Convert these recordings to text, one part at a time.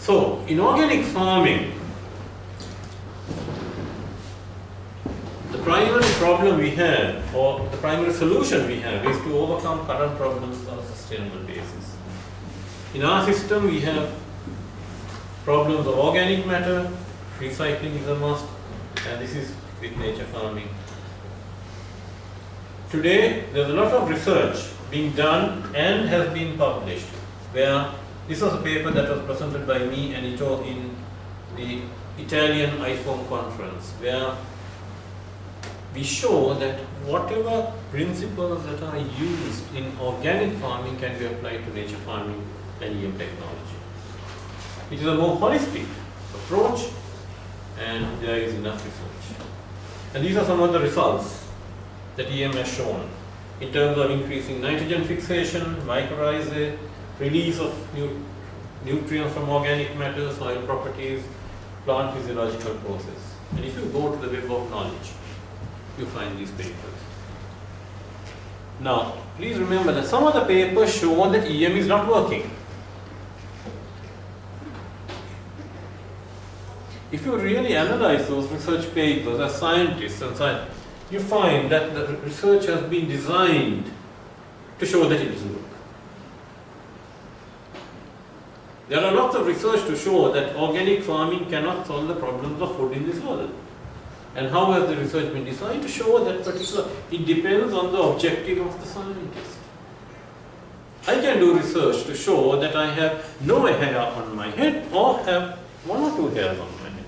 So, in organic farming, the primary problem we have, or the primary solution we have, is to overcome current problems on a sustainable basis. In our system, we have problems of organic matter, recycling is a must, and this is with nature farming. Today, there's a lot of research being done and has been published, where this was a paper that was presented by me and Ito in the Italian IFOM conference, where we show that whatever principles that are used in organic farming can be applied to nature farming and EM technology. It is a more holistic approach, and there is enough research. And these are some of the results that EM has shown in terms of increasing nitrogen fixation, mycorrhizae, release of nutrients from organic matter, soil properties, plant physiological process. And if you go to the web of knowledge, you find these papers. Now, please remember that some of the papers show that EM is not working. If you really analyze those research papers as scientists and scientists, you find that the research has been designed to show that it doesn't work. There are lots of research to show that organic farming cannot solve the problems of food in this world. And how has the research been designed? To show that it depends on the objective of the scientist. I can do research to show that I have no hair on my head or have one or two hairs on my head.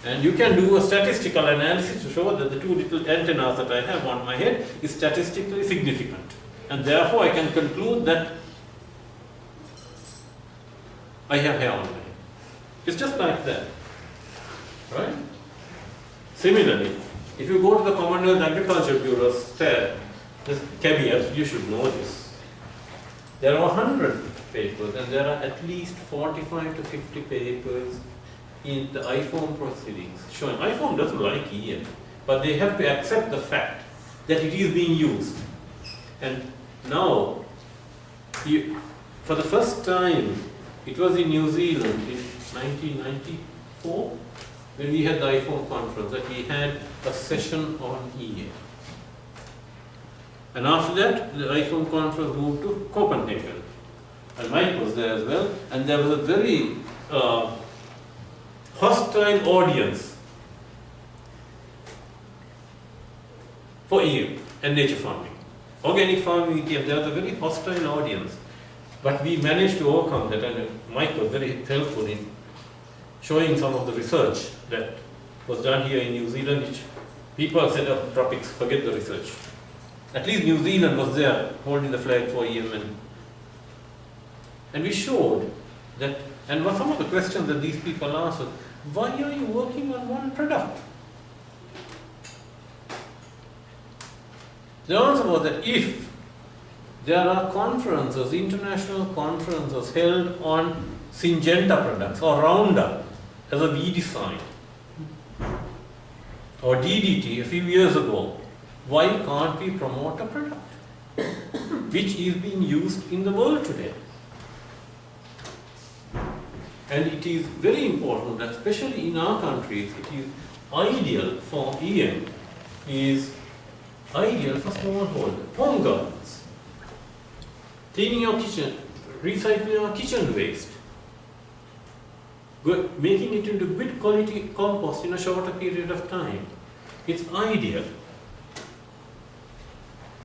And you can do a statistical analysis to show that the two little antennas that I have on my head is statistically significant. And therefore I can conclude that I have hair on my head. It's just like that. Right? Similarly, if you go to the Commonwealth Agriculture Bureau's caveats, you should know this. There are 100 papers, and there are at least 45 to 50 papers in the IFOM proceedings showing IFOM doesn't like EM, but they have to accept the fact that it is being used. And now, for the first time, it was in New Zealand in 1994, when we had the IFOM conference, that we had a session on EM. And after that, the IFOM conference moved to Copenhagen. And Mike was there as well, and there was a very hostile audience for EM and nature farming. Organic farming, there was a very hostile audience. But we managed to overcome that, and Mike was very helpful in showing some of the research that was done here in New Zealand, which people said, oh, tropics, forget the research. At least New Zealand was there holding the flag for EM. And we showed that, and what some of the questions that these people asked was, why are you working on one product? The answer was that if there are conferences, international conferences held on Syngenta products or Roundup as a weedicide or DDT a few years ago, why can't we promote a product which is being used in the world today? And it is very important that, especially in our countries, it is ideal for EM, is ideal for smallholder, home gardens, cleaning your kitchen, recycling your kitchen waste, making it into good quality compost in a shorter period of time. It's ideal.